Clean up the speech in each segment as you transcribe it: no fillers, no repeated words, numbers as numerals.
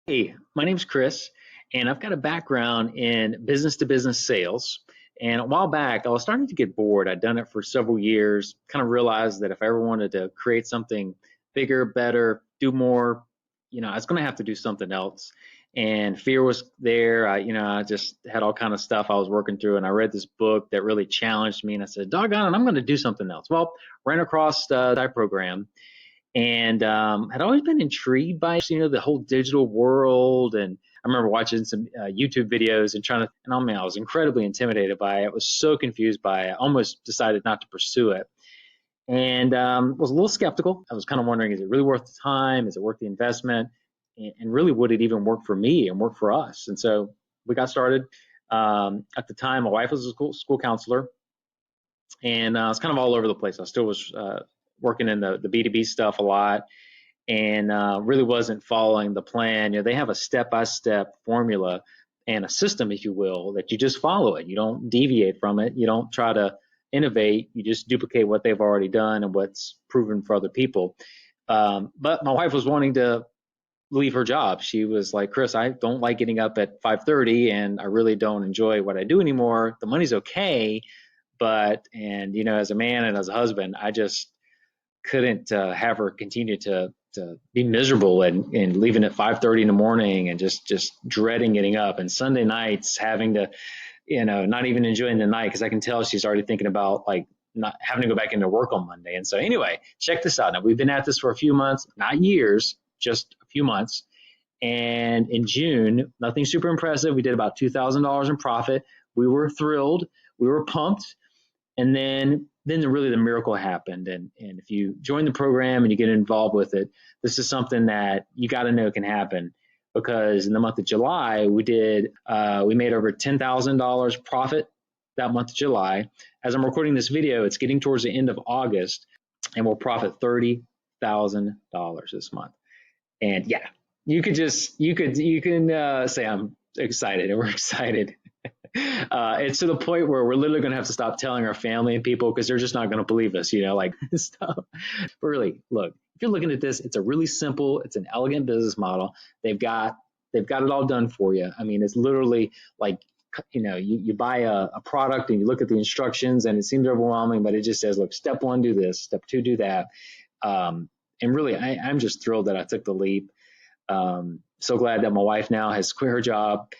Hey, my name's Chris, and I've got a background in business to business sales. And a while back, I was starting to get bored. I'd done it for several years, kind of realized that if I ever wanted to create something bigger, better, do more, I was going to have to do something else. And fear was there. I just had all kind of stuff I was working through, and I read this book that really challenged me. And I said, "Doggone it, I'm going to do something else." Well, ran across the program and had always been intrigued by the whole digital world. And I remember watching some YouTube videos and trying to, and oh man, I was incredibly intimidated by it. I was so confused by it. I almost decided not to pursue it, and was a little skeptical. I was kind of wondering, is it really worth the time? Is it worth the investment? And really, would it even work for me and work for us? And so we got started. At the time, my wife was a school counselor, and I was kind of all over the place. I still was working in the B2B stuff a lot, and really wasn't following the plan. They have a step-by-step formula and a system, if you will, that you just follow it. You don't deviate from it. You don't try to innovate. You just duplicate what they've already done and what's proven for other people. But my wife was wanting to leave her job. She was like, "Chris, I don't like getting up at 5:30, and I really don't enjoy what I do anymore. The money's okay, but as a man and as a husband, I just couldn't have her continue to be miserable and leaving at 5:30 in the morning and just dreading getting up, and Sunday nights having to not even enjoying the night because I can tell she's already thinking about like not having to go back into work on Monday. And so anyway, check this out. Now we've been at this for a few months, not years, just a few months. And in June, nothing super impressive. We did about $2,000 in profit. We were thrilled. We were pumped. And then really the miracle happened. And if you join the program and you get involved with it, this is something that you got to know can happen, because in the month of July, we made over $10,000 profit that month of July. As I'm recording this video, it's getting towards the end of August, and we'll profit $30,000 this month. And yeah, you can say I'm excited, and we're excited. It's to the point where we're literally going to have to stop telling our family and people because they're just not going to believe us, like stuff. But really, look, if you're looking at this, it's a really simple, it's an elegant business model. They've got it all done for you. I mean, it's literally like, you buy a product and you look at the instructions and it seems overwhelming, but it just says, look, step one, do this, step two, do that. And really, I'm just thrilled that I took the leap. So glad that my wife now has quit her job,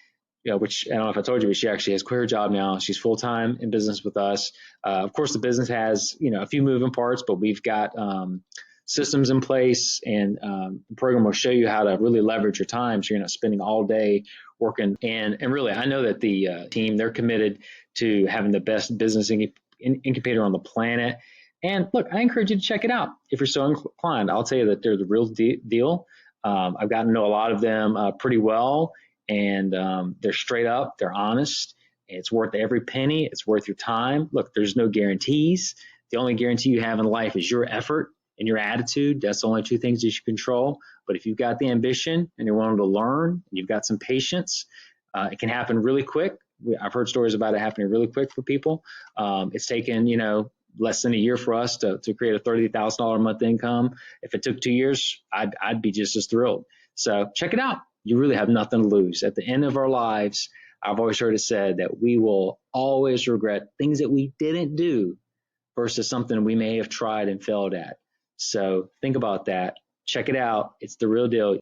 which I don't know if I told you, but she actually has quit her job now. She's full time in business with us. Of course, the business has, a few moving parts, but we've got systems in place, and the program will show you how to really leverage your time so you're not spending all day working. And really, I know that the team, they're committed to having the best business incubator on the planet. And look, I encourage you to check it out if you're so inclined. I'll tell you that they're the real deal. I've gotten to know a lot of them pretty well, and they're straight up, they're honest. It's worth every penny. It's worth your time. Look, there's no guarantees. The only guarantee you have in life is your effort and your attitude. That's the only two things that you control. But if you've got the ambition and you're willing to learn, and you've got some patience, it can happen really quick. I've heard stories about it happening really quick for people. It's taken, less than a year for us to create a $30,000 a month income. If it took 2 years, I'd be just as thrilled. So check it out. You really have nothing to lose. At the end of our lives, I've always heard it said that we will always regret things that we didn't do versus something we may have tried and failed at. So think about that. Check it out. It's the real deal.